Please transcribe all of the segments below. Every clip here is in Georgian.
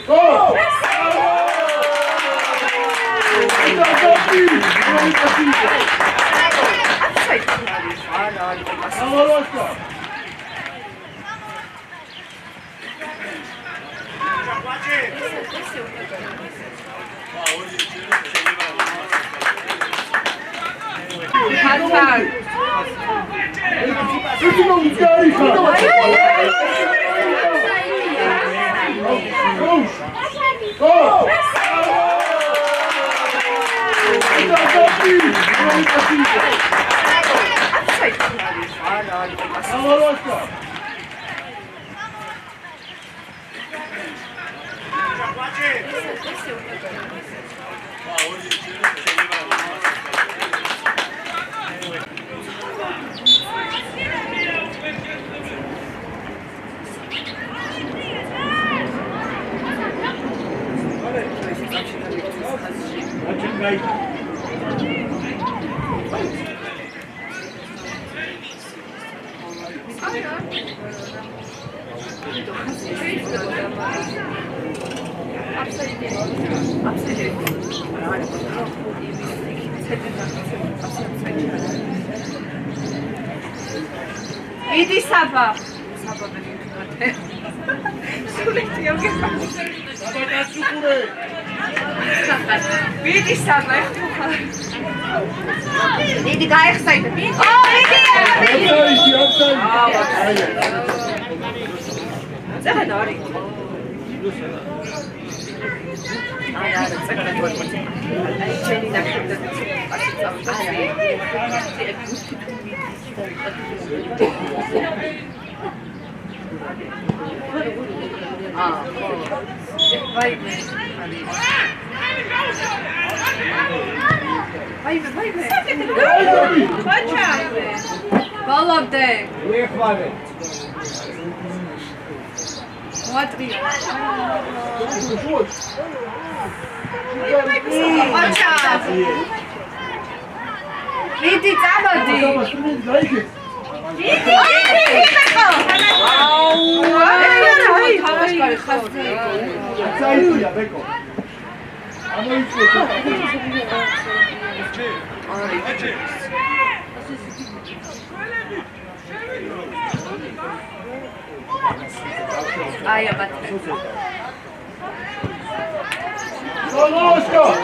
Go! Idi Saba. Idi Saba. Idi გაიხსაიდე. წერა და არის. ჩემი ნახევდა Голубде. Выхвали. Смотри. Иди цабади. Ai, abate. Солнышко!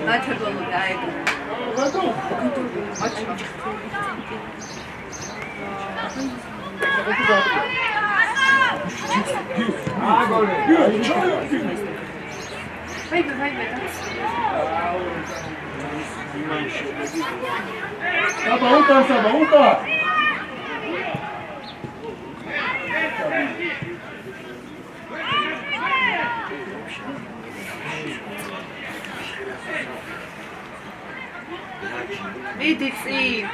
Начал было, да, это. Сабаука! Иди ци.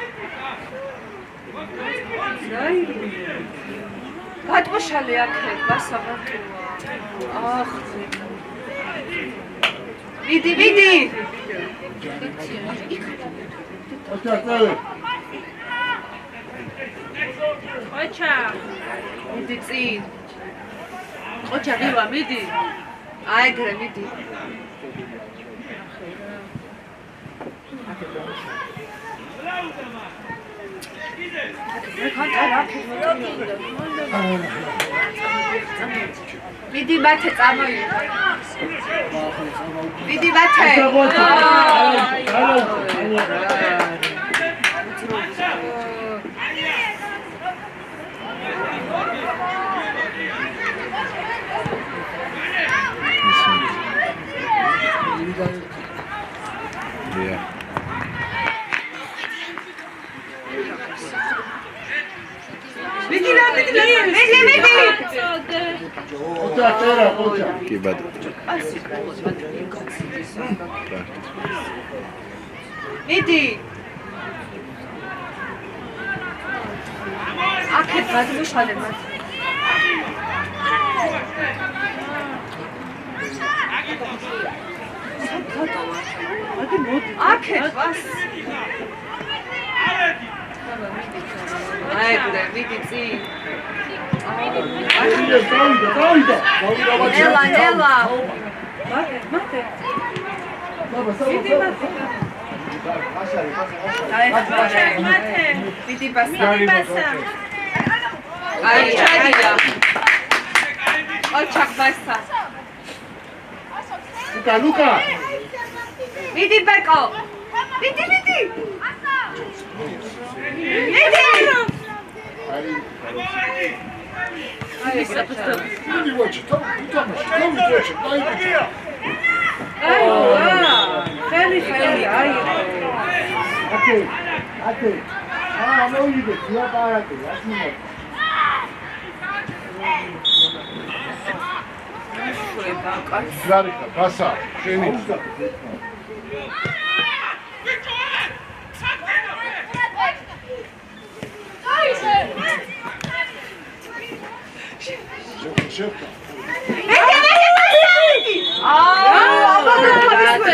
Гатмошали აქეთ, გასაბათოა. Ах. Иди, иди. Ocha. Иди ци. Ocha, viva, иди. Ai, грэ, иди. Vidi bate წამოიღო. Vidi bate. Yeah. Vidi. Კი ბატონო. Vidi. აქეთ გადმოშალე მათ. აქეთ ვას. აი, გრე, ვიდი წი. Nela. Mate. Vidi mate. Vidi passa. Ai, ბასა. Luka. მიდი ბეკო. მიდი. მიდი. აი საფასტა. Иди вочи, там вочи, дай вочи. აი ხელი. აი. Ate. მოიგე, დიაპარატი, ასმინე. Ზარიხა, გასა, შენი. შევკა.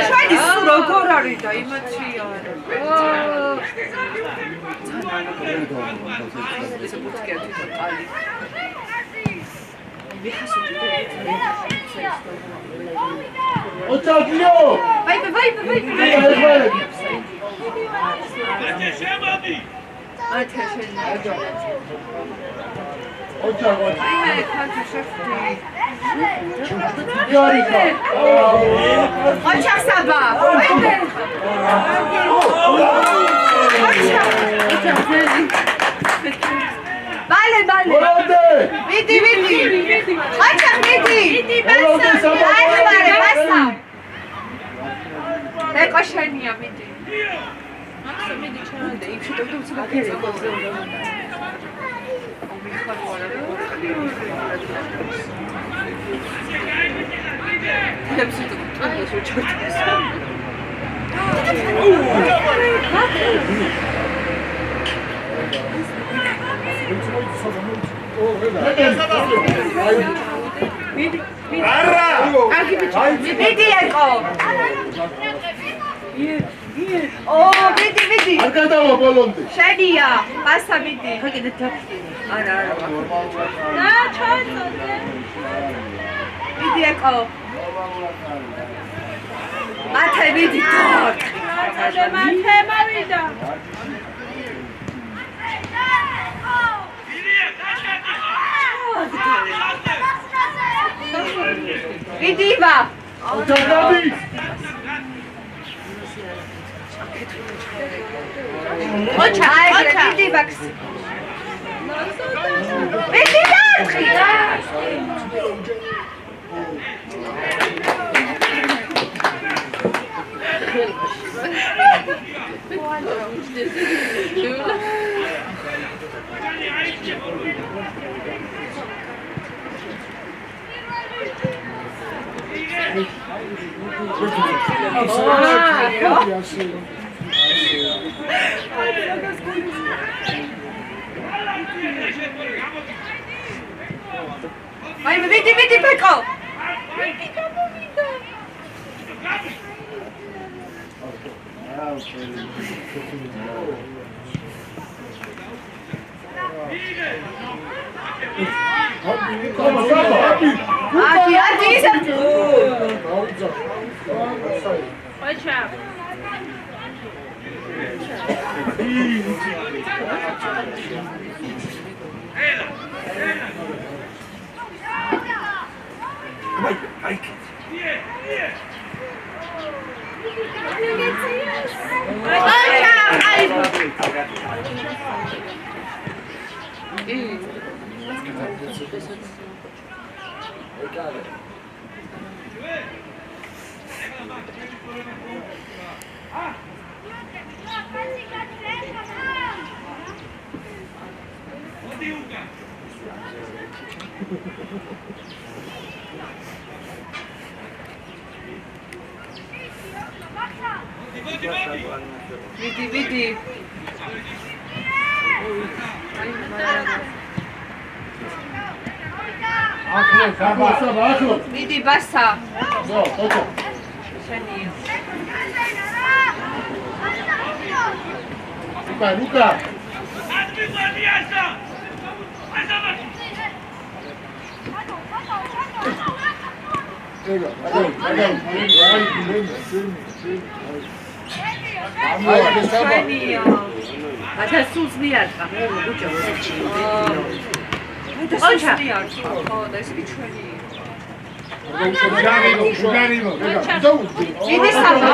ჩვენი სულ როგორ არის და იმათია. ეს ბუთკია თვითონ ყალი. ოჩაგიო! ვაი. ოჩაგო. აი ხალხი შეხვდი. ზარიხა. ოჩახსაბა. Vale. მოდე! Მიდი. ოჩახ მიდი. აი მარე ბასა. ეკო შენია მიდი. მაქსა მიდი ჩანდა. იქ შევდო უცებ გერეკოზე. მიდი ეკო. მიდი. არ გადავა ბოლომდე. შენია. ბასა მიდი. არა. მიდი ეკო. მათე მიდი თორ. მათე მოვიდა. მიდი ვა. ოჩაგაბი. ოჩა. მიდი ბაქს. მიდი დათხი. Vai, vedi, Pecco! Vedi. Vedi, basta. No, poco. Luca. დიდი საბა.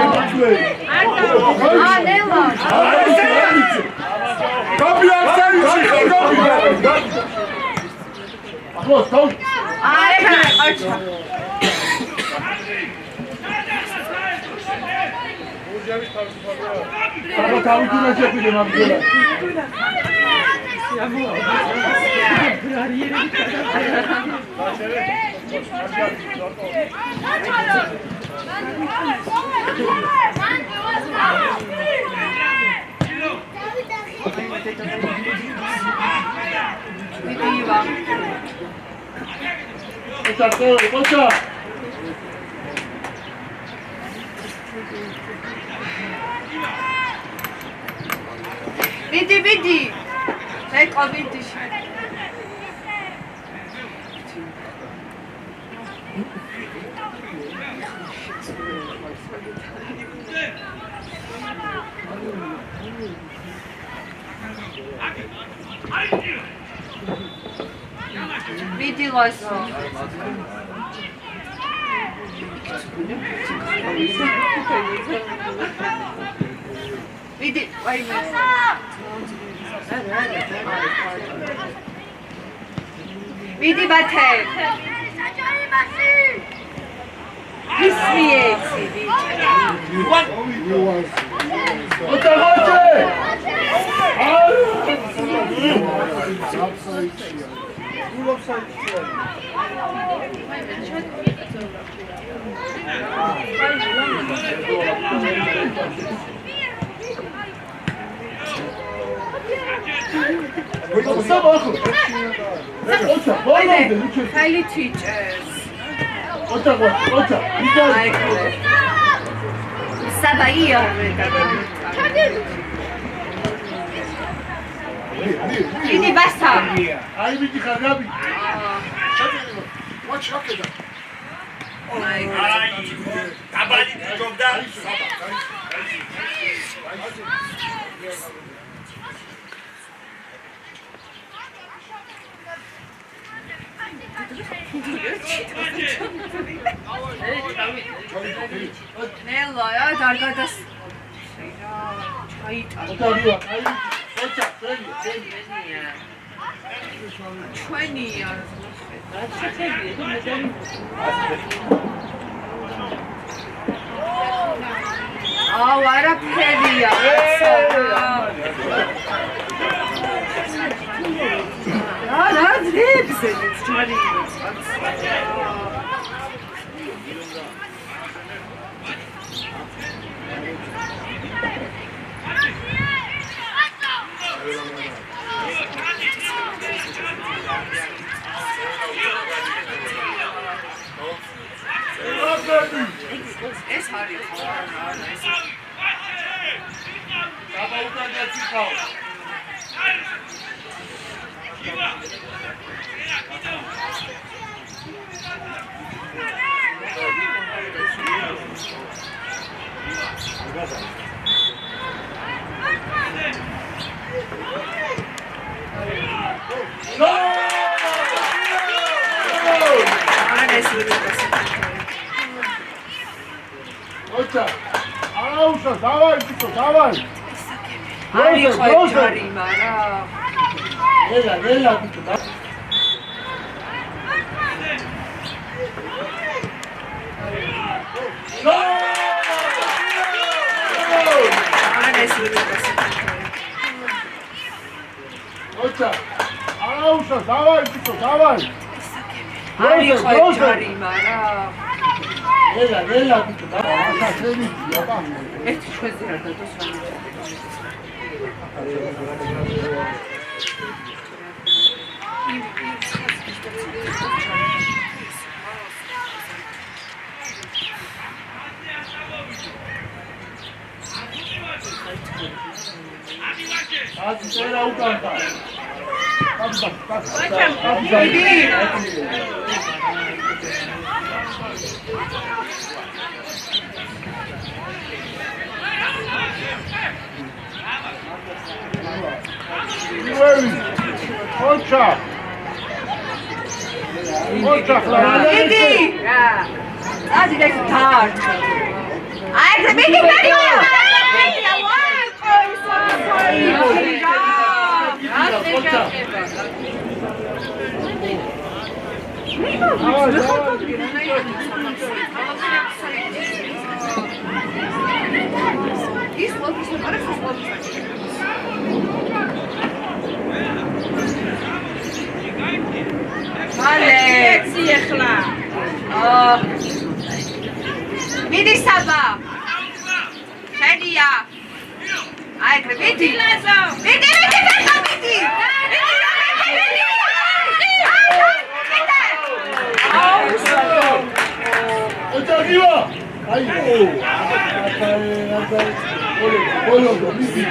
ნელა. Vidi. Ecco, vidi. Vidi loso. Vidi, vai Vidi bate. Ismieci, Highly teachers. Sabaia. Vidi basta. Ai vidi Kagabi. Tabali ჯობდა. ნელა, არ გადას. ჩაიტა. ჩვენია. აუ, არაფერია. რა ძებს ეს ჩარიოს. ეს არის Ausa, давай, Тико, давай. Არი ხო ჯარი, მარა. Ნელა, Тико. Ausa, давай, Тико, давай. Არი ხო ჯარი, მარა. ნელა, Тико, давай. ერთი ჩვენზე არ დადოს რა. आज तेरा उतारता მიდი ადი და თარ აი ეს მიდი მიდი მიდი საბა შენია აი გრებიდი მიდი ოჯახიო აი ბოლო მისი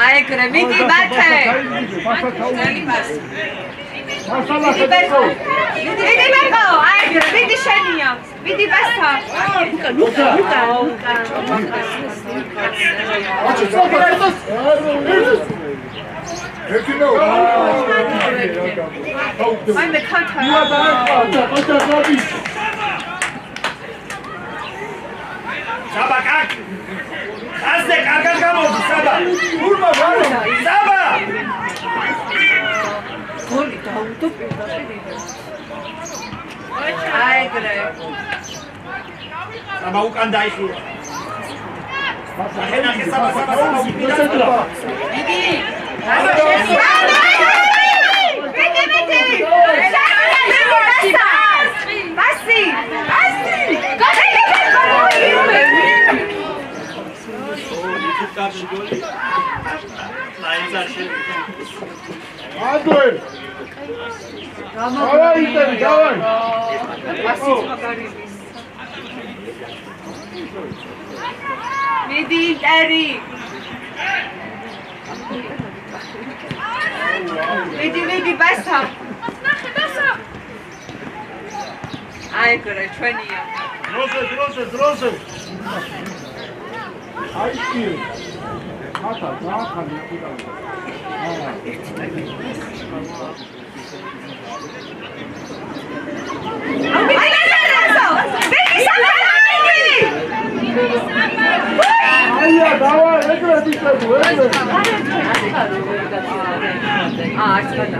აი გრებიდი მათე მიდი ბეკო აი გრებიდი შენია მიდი ბასა აი მე ხათა საბა კაკ ასე კარგად გამოდი საბა ურმა ვარო საბა გოლი დაუდო პირდაპირ აი გრე საბა უკან დაიხია ახენახე საბა მიდი Adoi! Давай, Италий, давай! Მიდი ინტერი! მიდი ბასა! აი გრე ჩვენია. დროზე! აი კი. ხათა, ხანი კიდე. Aia, давай, ეგრე დიჭებო, ეგრე. ასკანა.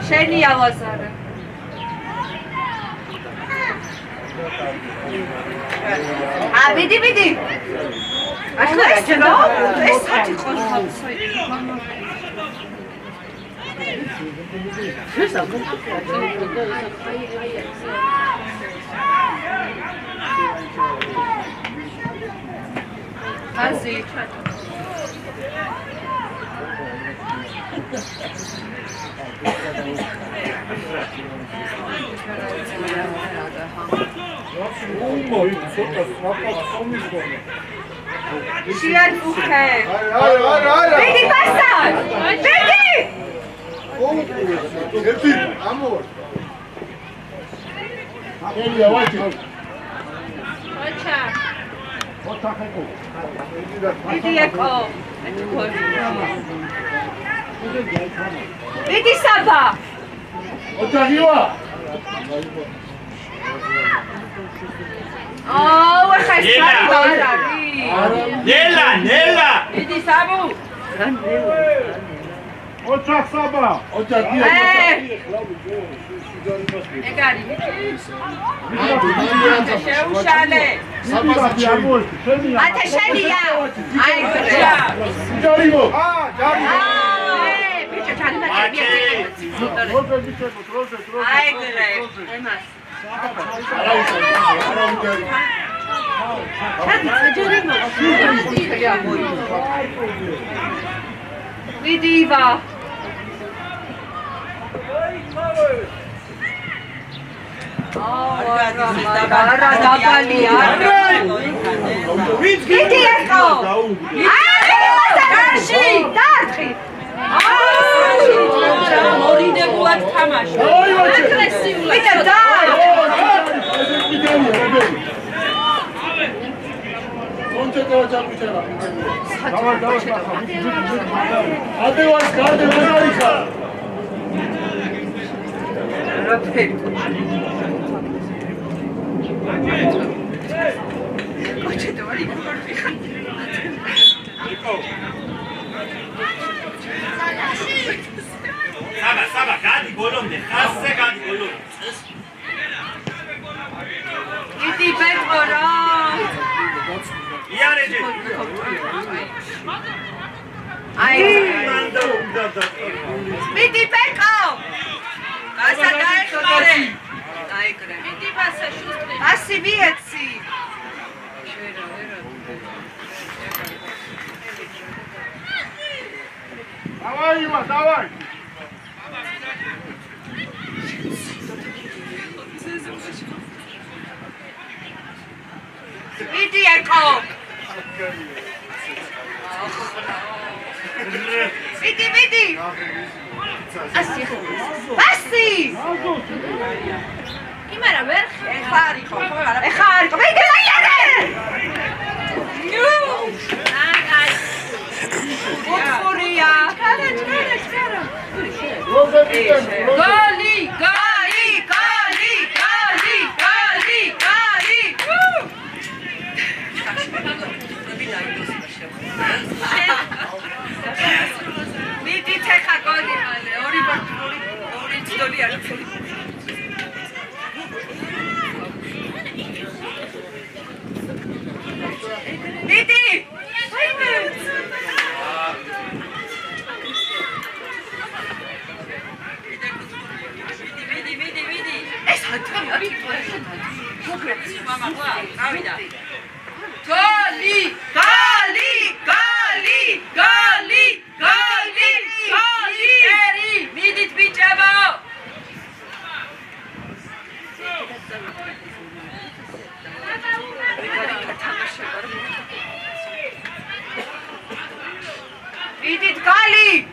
შენია ლაზარე. მიდი. ახლა ეს რა? ეს საერთოდ ყოლხავსა. აზი Şiarfuke. Ara. Vedi passar. Vedi. Geti, amor. Elia, vai. Ocha. Ota kako. Vedi eko. Vedi Saba. Ota giva. Oh, ეხა ეს რა არის? ნელა. Vedi Sabu. Ota Saba. Ota giva. ეგარი. შეუშალე. Sabasi amor. ათე შენია. აი გრე. ჯარიმო. ბიჭო ჩანდა დროზე. აი გრე. ემას. არა. Vidiva. Vidi eko. Darshi, darshi. მორინდებულად თამაში. აგრესიული. ვიდა და. კონცერტო ჩაგვიწერა. დავარ ხა. ადევას გარდე მაგარიხა. რაფერი. კოჩეტო ვარი გორფი. საბა, გადი გოლომდე, ხასზე გადი გოლომდე. იტი პეტრა. იარეჯე. აი, მანდო უნდა. იტი პეკო. გასა დაიხარე. დაიკრე. იტი პასა შუსტრი. ასი ვიეცი. Давай, Ива, давай. Vidi eko. Vidi. Asi. იმარა ვერ ეხარი ხო არა ეხარი ხო მე გაიარე აი ოქორია კარა გალი ვიდი თეხა გალი მალე ორი ცდოლი არის Vidi! Vidi! Es hat Goli! Vidit bichabo! Vidit Kali!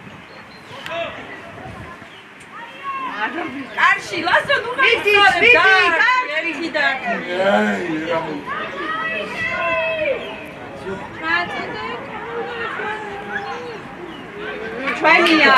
Arshi, lasă, nu mai Vidi, Ჩვენია.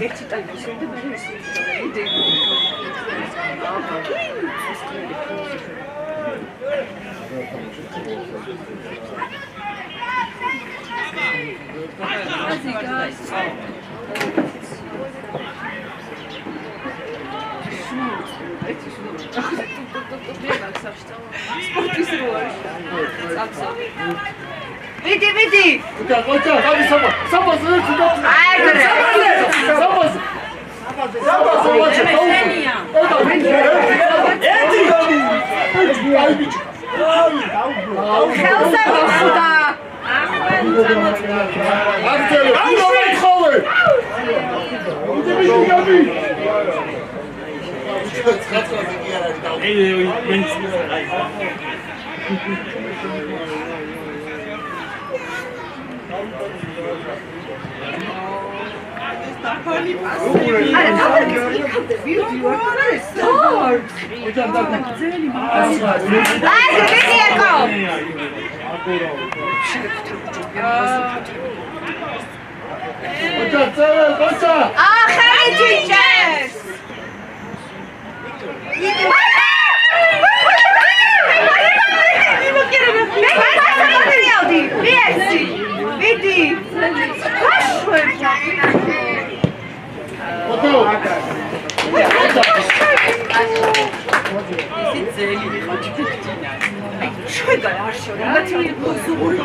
ერთი ტაიმი შემდეგ მე Vidi! Koça, hadi sabah zırhı Aygırı! Ხელსა მიხდა! ისიც ძელი იყო ჩიქჩინა. აი ჩვენ არ შევ რაღაც ზუგური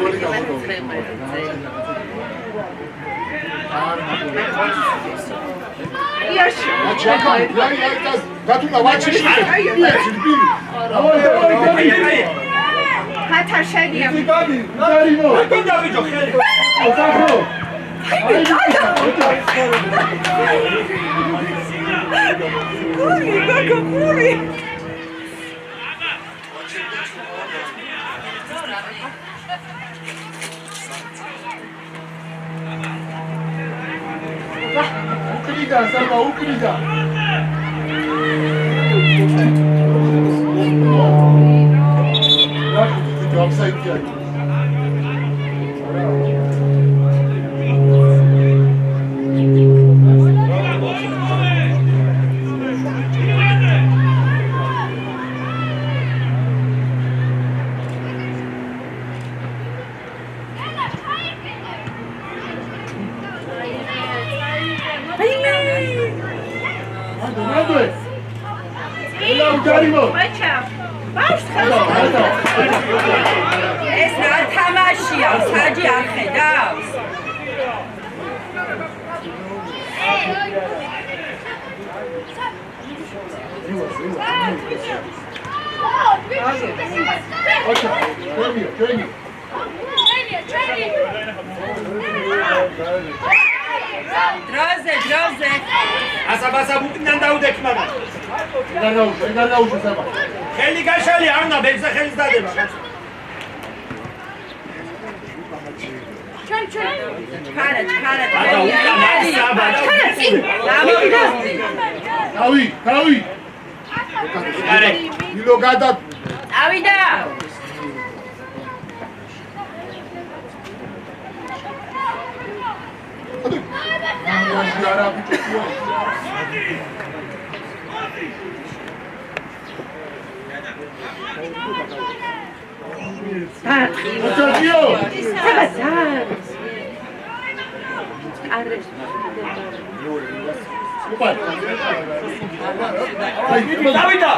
Ukrida, sama ukrida. ეს რა თამაშია, საჯი არ ხედავს? დროზე, დროზე. ასაბასა ბუკიდან დაუდექ მაგა. გადაუშვე საბა. ხელი გაშალი არ უნდა ბეგზე ხელის დადება. ჩვენ ხარა. და უკანა საბა. თავი. არე. ილო გადა. ავიდა. არა ბიჭო. დავიდა.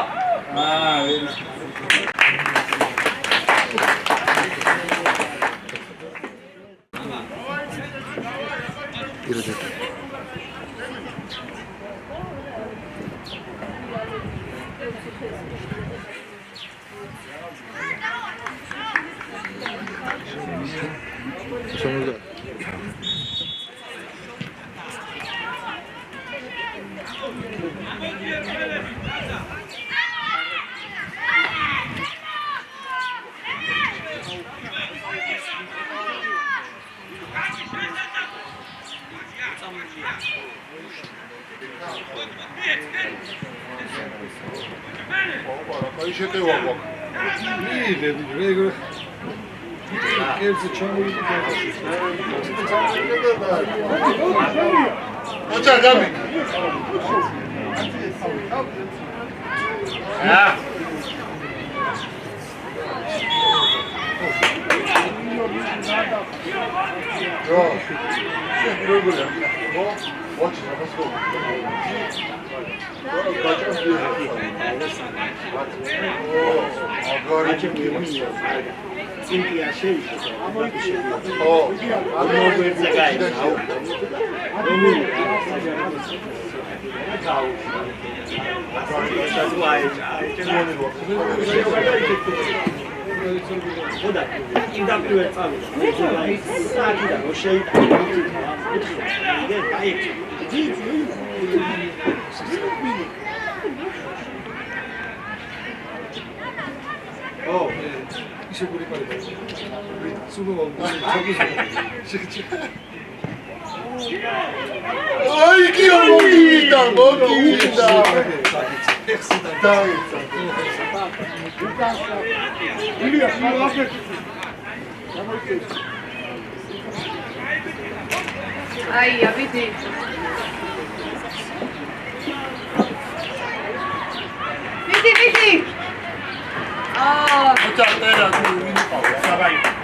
Ay, que bonita, bonita. Ay, ya viste. Viste. Ah, Muchas gracias. საბაი.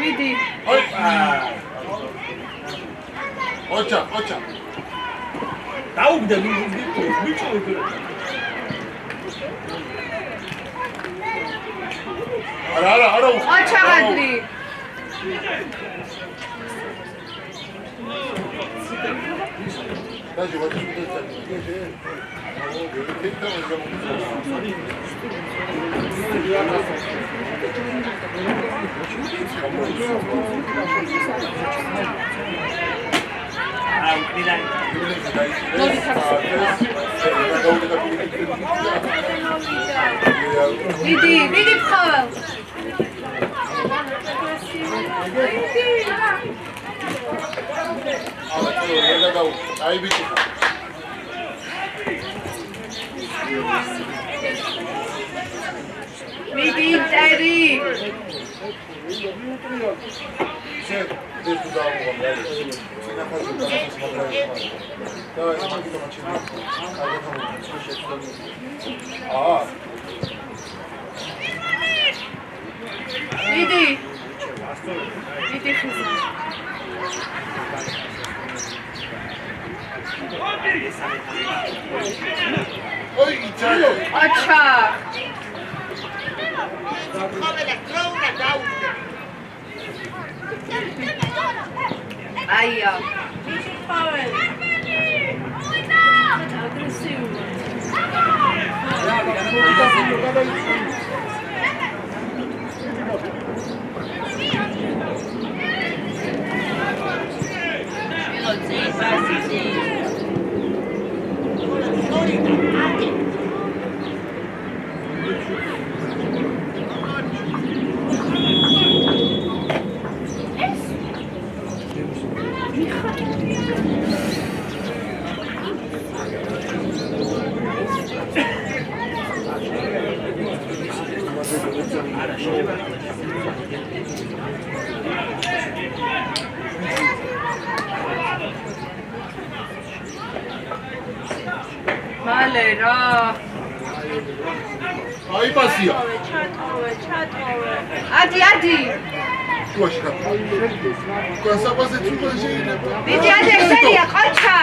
vidi. Opa. ოჩა. დაუგდა მიჭო იქ. არა. ოჩაღადრი. 다시 와주시면 მიდი ხარ. აი ბიჭი მიდი წერი. შენ ეს თუ დაამოღამე სინახაზი და მაგით მაჩინე მიდი ხიზი. ოი იცაი ოჩა. აია. მალე რა. აი პასია ჩატოვე. ადი. შუაში ხარ გასაბაზე თუ შეიძლება მიდი ესენია ყოჩა.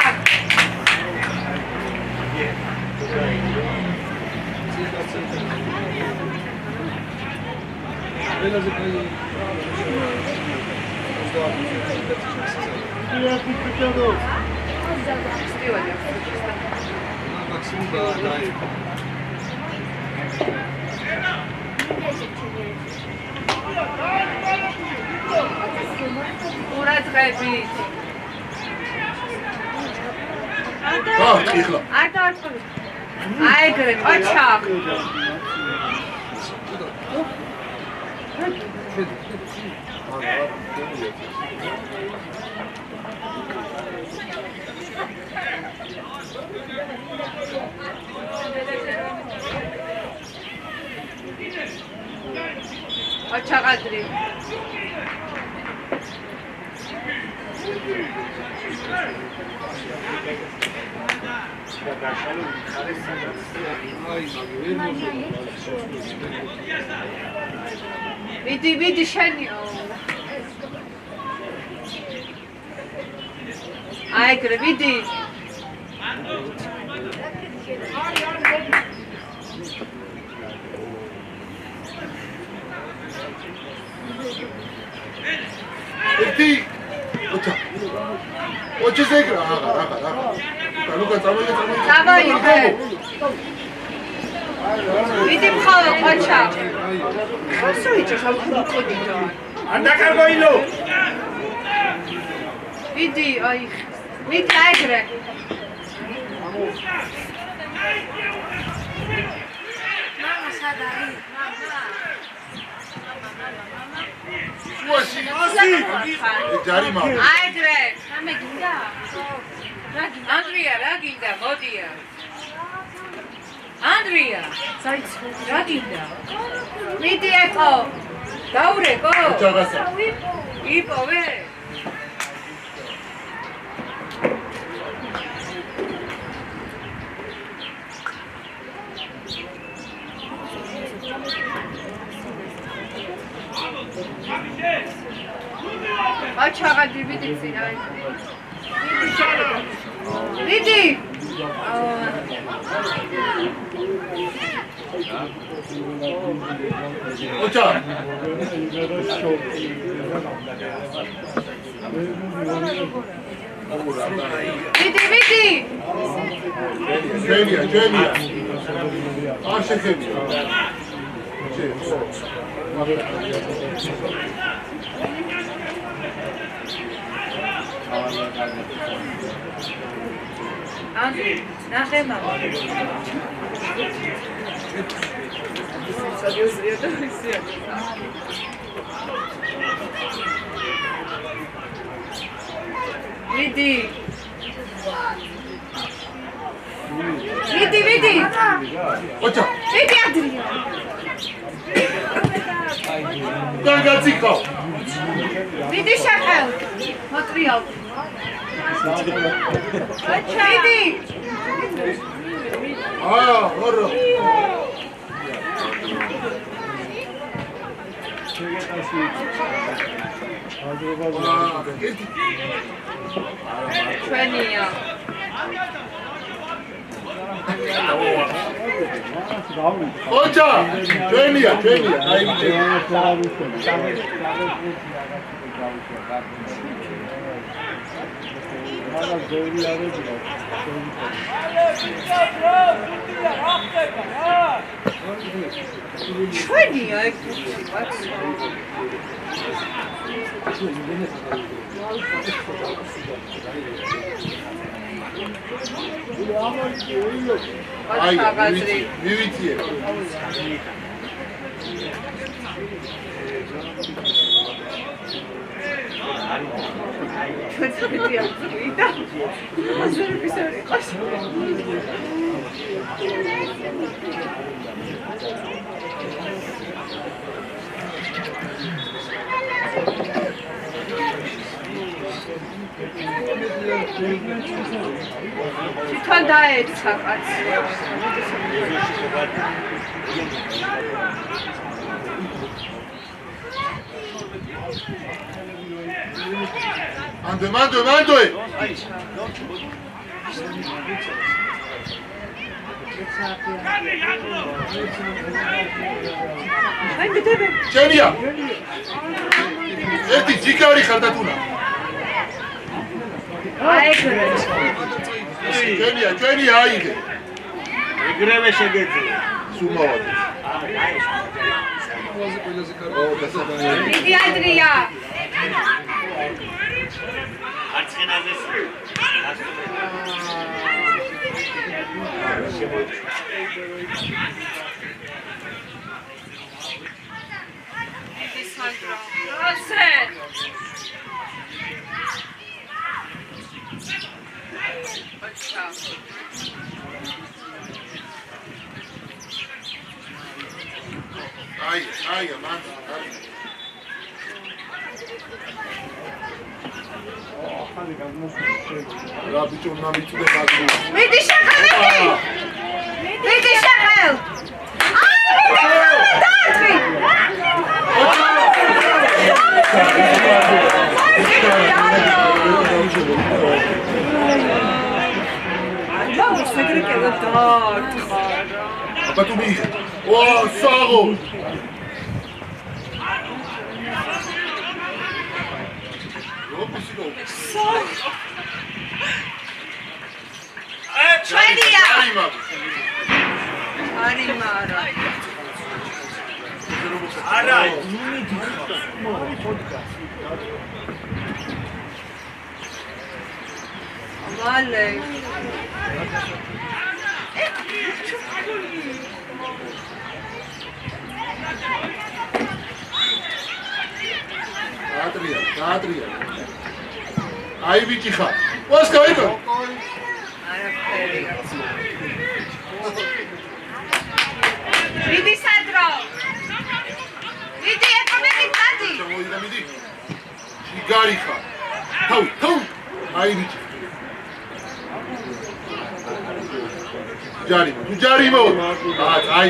ყურადღები. იხლა აიგრე ყოჩა. ოჩაღადრი. მიდი შენიო. აიგრე მიდი. ერთი ოჩა ზეგრა აღარ ლუკა წამოიღე. მიდი მხოლოდ ყოჩა. ხასო იჭერს ამ ხუდიკოდით. ანდაკარგოილო. მიდი აიგრე. მამა სად არის? შუაში ჯარი მამა აიგრე. ამე გინდა? ანდრია რა გინდა? მოდია. ანდრია. რა გინდა? მიდი ეკო. დაურეკო. ჯაგასა იპოვე. აჩაღადი ვიდიცი რა. Vidi! ოჩა Vidi! ჯენია არ შეხებია Andri, ნახე მამა. Vidi! ოჩა Vidi, Andri! განგაციკო Vidi, შეხელ! მოტრიალ! Vidi! ორო ჩვენია. ოჩა ჯენია აი ჩვენია ეგ ვაც. აი გაზრი. მივიწიე ჩვენი აქვს და აზერების არ იყოს. თვითონ დაეცა კაცი. მანდო აი მიდები. ჯენია ერთი ჯიგარი ხარ და თუნა აი ჯენია აიგე ეგრევე შეგეძლო. სუმავად Vidi, Andria! აი მან რა ბიჭო ნამიწუდა მაგარი Vidi, შეხელ! Vidi, შეხელ! Andri! აბა თუ მიიღე ო საღო ჩვენია! არის მარა. არა მალე. გაატრია აი ბიჭი ხარ ვას გაიტო არაფერი. Vidi, Sandro! Vidi, ეკომები წადი! შემოიდა მიდი ჯიგარი ხარ თავ აი ბიჭი ჯარი მო აი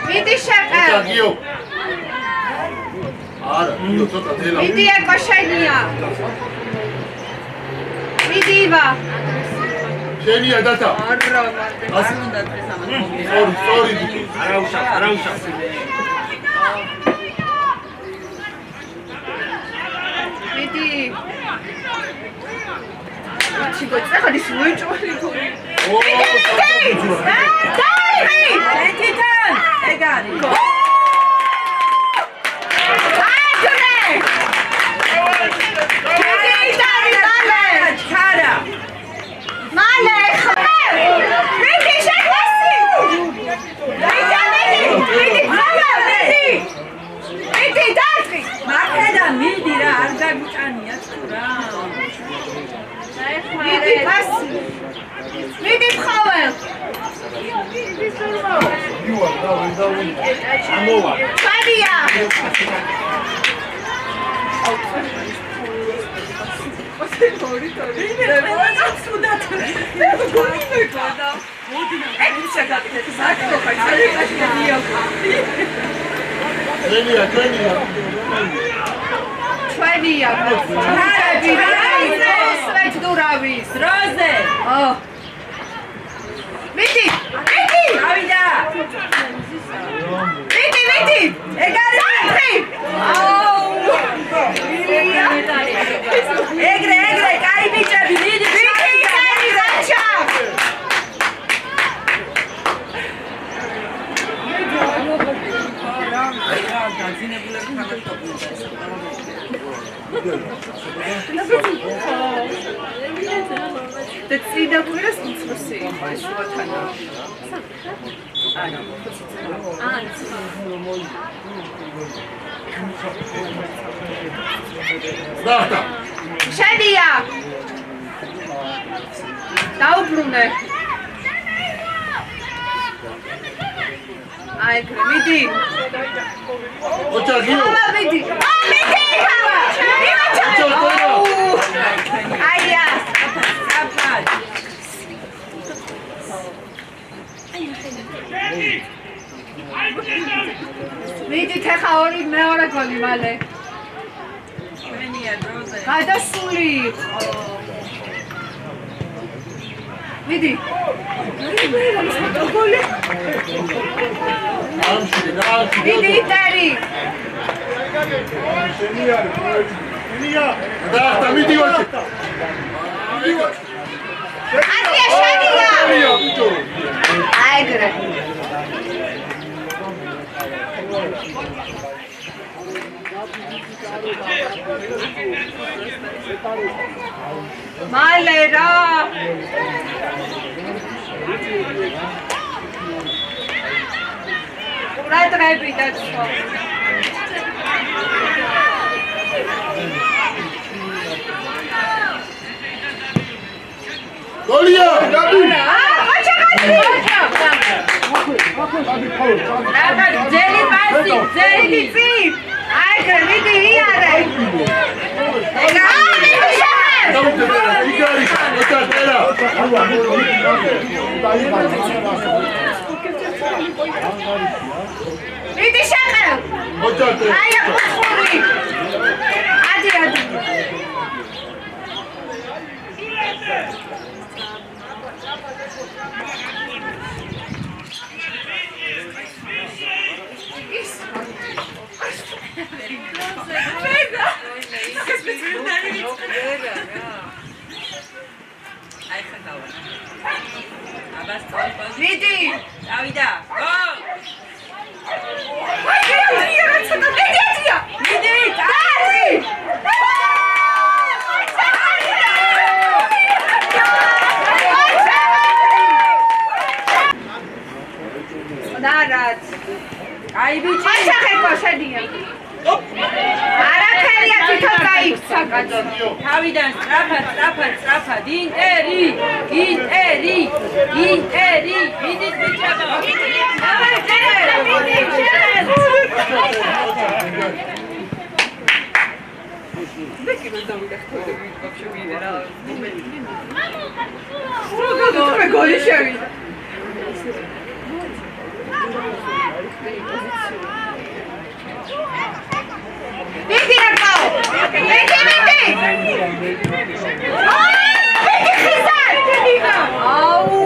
მიდი შეყევ. გიო. არა, გიო ცოტა დელა. მიდი ეკო შენია. მიდი ვა. შენია დათა. არა, არ უნდა დღეს ამას მოგე. სორი. არა უშავს. მიდი. ჩიგო წახალი სუეჭორი თუ. ო, დაი! ეთიდან ეგარი. ჩარა. მალე ხმე! მიდი შეგვასი! მიდი დაწი! მაქედან მიდი რა, არ გაგიტანია თუ რა. მიდი პასი! მიდი მხაվել! ჩადია! ჩვენია სვეტდურავის დროზე. მიდი გავიდა. მიდი ეგარი ეგრე, კაი ბიჭები, მიდი. რაჩა გაძინებულები და წინა კვირას უცროსი შუათანა დათა. შენია დაუბრუნე აი მიდი ოჩა გიო. მიდი აია აფად. მიდი ხა მეორე გოლი მალე ჩვენია დროზე. გადასული მიდი გოლი ამში მიდი იტარი დათა მიდი ოჩა. ატია შენია აიგრე მალე რა ბრადრები და სხვა გოლია. ძელი პასი, ძელი. აიგრე მიდი იარე მიდი შეყევ აი ხური ადი მიდი დავიდა. ნარად აი ბიჭი. ხაშახეკო შედია არაფერია თვითონ გაიქცა კაცო თავიდან სწრაფად ინტერი მიდით ბიჭებო მე გოლი შევიდა. მიდი აკაო. მიდი. მიდი ხიზარ. აუ.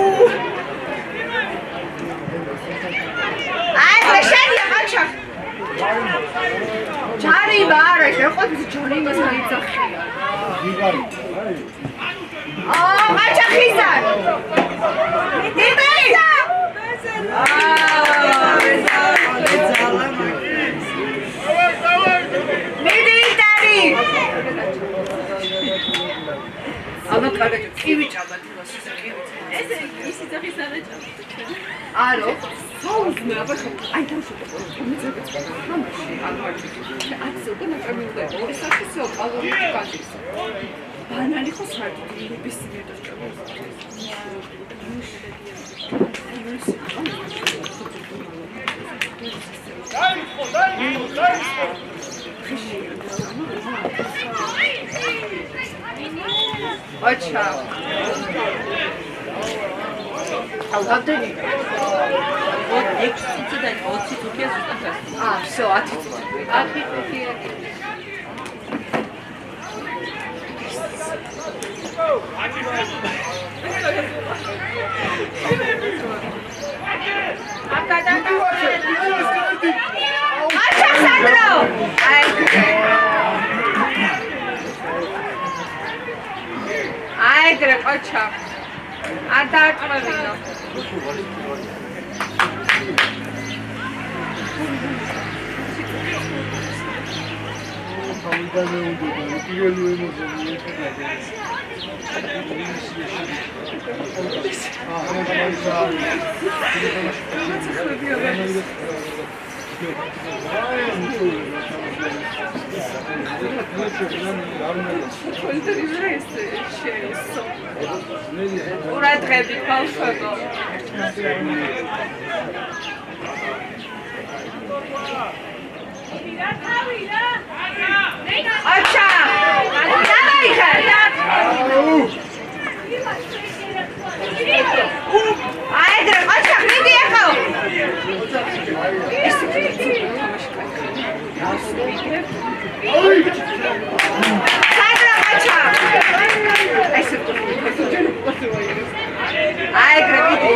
აი შეშენია მაჩა. ჯარი ბარა, შეყვეთ ჯარი მას აიძახია. ვიგარი. მაჩა ხიზარ. მიდი. ალბათ კარგად კივი ჭამდა თავს ეს კივი. ეს ისი ძახის ანაჭა. არო, საუზმე აბა აი თავშეთო. მომიწევს. აცი უკვე ნაჭამი უნდა იყო. ეს ახსეო კალორიი კანდის. ბანანი ხო საერთოდ ბისმიერ დასჭამს. Acha. Aldeni. Вот эксцидент, вот сейчас А, все, отлично. Acha, Sandro. Ai, Grecocha. არ დაარტყმებინო. ყურადღებით ბავშვებო. აჩა! დავაი ხარ! აი დრო, აჩა, მიდი ახლა. სანდრა, აჩა! ესე აი დრო, მიდი.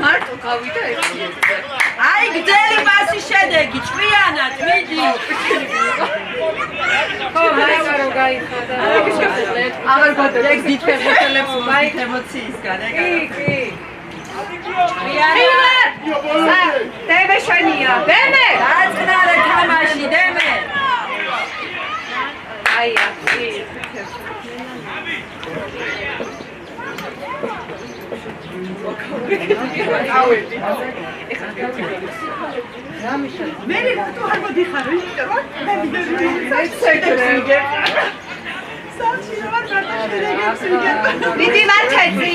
მარტო გავიდა ეს. აი გძელი პასი შედეგი ჭვიანად მიდი. ხო, მაინც რომ გაიხადა. აღარ გოდეთ დიდ ფეხბურთელებს მაინც ემოციისგან ეგ. კი. ჭვიანად. დემე შენია, დემე. დაწყნარე თამაში დემე. აი, კი. მე რატო არ მოდიხარ? მიდი მართეთი.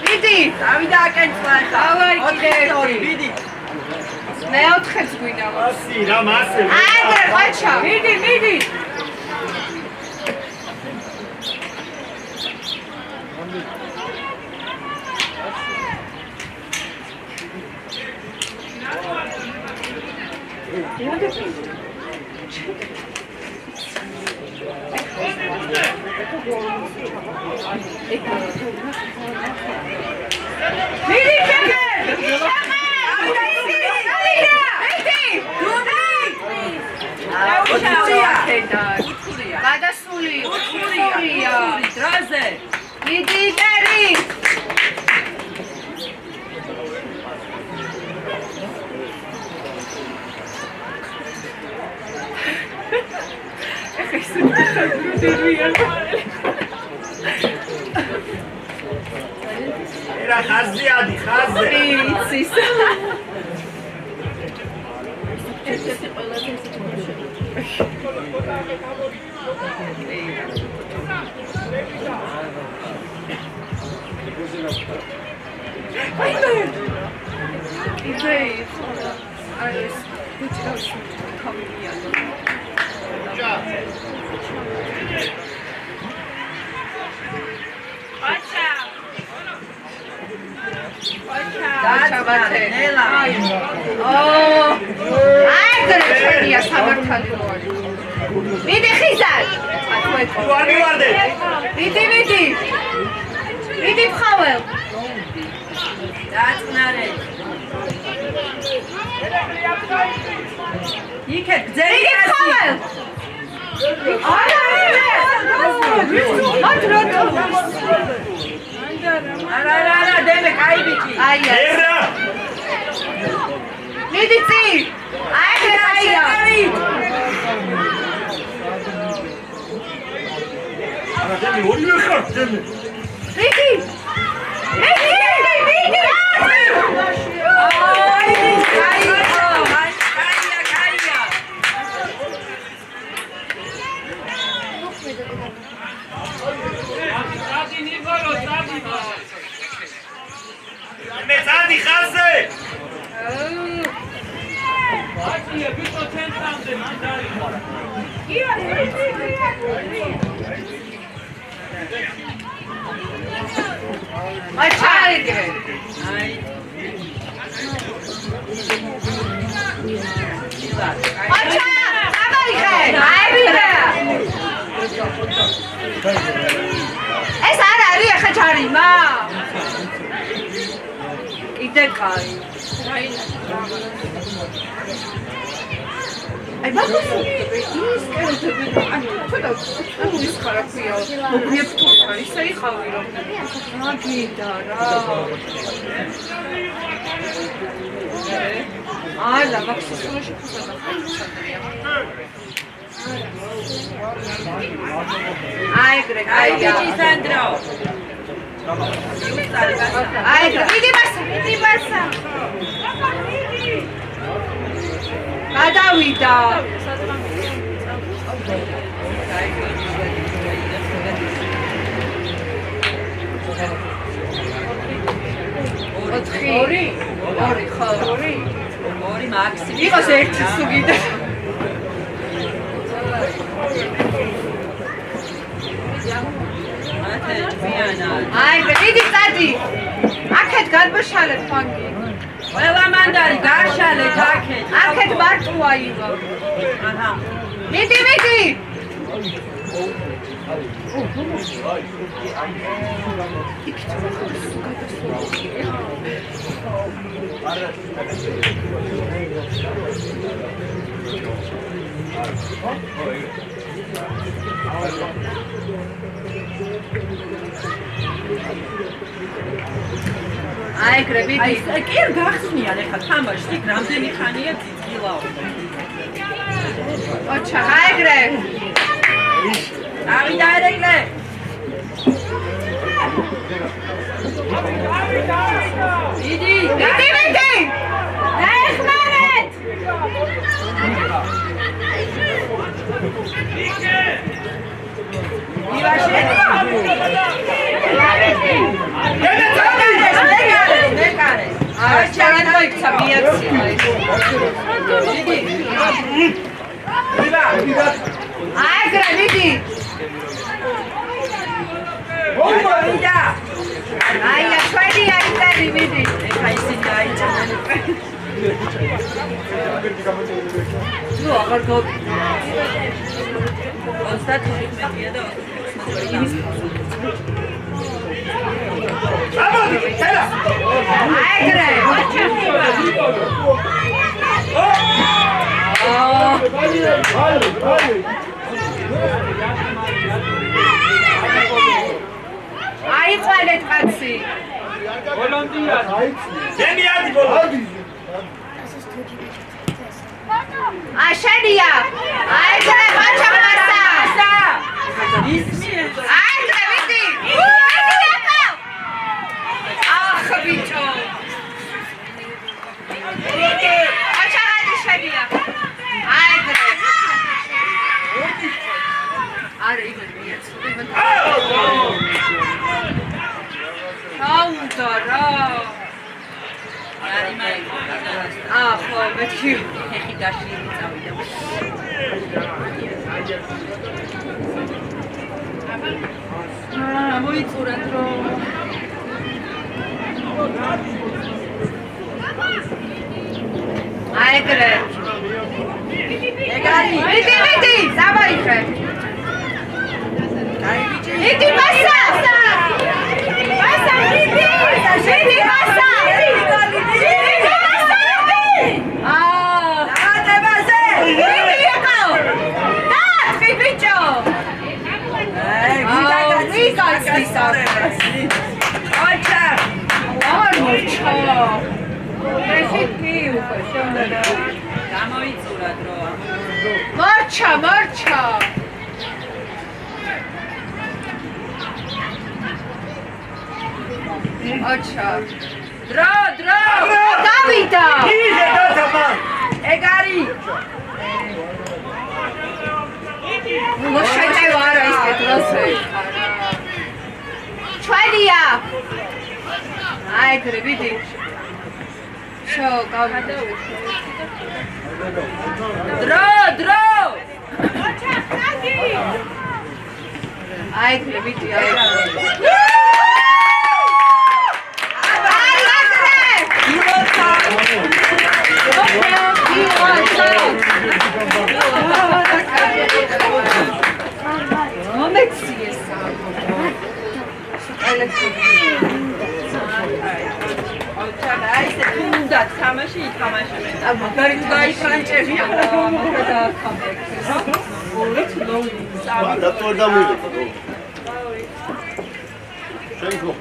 მიდი, ავიდა აკენწვა ხა. დავაი კიდე მიდი. მეოთხეც გვინდა. ასი რა მასე. აი, ყაჩა. მიდი, მიდი. ხაზი ადი, ხაზი. იცის. ერთ-ერთი ყველაზე ისეთი მიდი ხიზარ. ვარი ვარდე. მიდი ხაվել. დაწნარე. იქეთ გზელი ხაվել. არა. არა, დემე, კაი ბიჭი. ერა. მიდი წი. აიგრა. არა დემი ორივე ხარ დემი მიდი. მე წადი ხაზე. აჩაიგრე. აჩა, აბაიხე, აიბირე. ეს არ არის ახლა ჩარიმა. კიდე კაი. აი მაგას ის კეთები ანუ ცოტა ანუ ის ხარაფია ობიექტურა ისე იყავი რომ მაგიდა რა არა მაქსიმუმში ხუსადა აიგრე კაია სანდრო აიგრე მიდი მასა გადავიდა ორი ხო ორი მაქსიმუმ იყოს ერთი სუგიდა აი მიდი წადი აქეთ გადმოშალეთ ფანგი ყველა მანდარი გაშალეთ აქეთ მარტოა ივა აჰა მიდი აი გრებიდი კი არ გახსნიან ეხლა თამაში რამდენი ხანია ძიძილაო ოჩა აი გრე ავიდა ერეკლე იდი დაეხმარეთ ივაშე არა ჩარან მოიქცა მიაქცია აი გრე მიდი ვიდა აი აშვენი აიწერი მიდი ეხა ისინი აიჭანენ ნუ აღარ გოგ 35-ია და 32 აი გრე აი ყალეთ კაცი დემი ადი ბოლო აშენია აი გრე მაჩა მასა ისმი აი გრე მიდი აჰ და რა. ხო, მეთქი. ხეხი გაშლილი წავიდა. მოიწურა დრო. აეგრე. ეგარი. მიდი, დავაიხე. აი ბიჭი. მიდი მასა. მასა, მიდი. მიდი მასა. გამოიწურა დრო. მარჩა. აჩა. დრო. დავიდა. იდე დათაბა. ეგარი. ნუ შეჭევა არა ის კეთილასე. ჩვენია. აეგრე ვიდი. შო, გავიდა. დრო. აეგრე ვიდი. თუნდაც თამაში ითამაშებენ. მაგარი თუ გაიფანჭებია და რატო დამივიდა? შენ ხო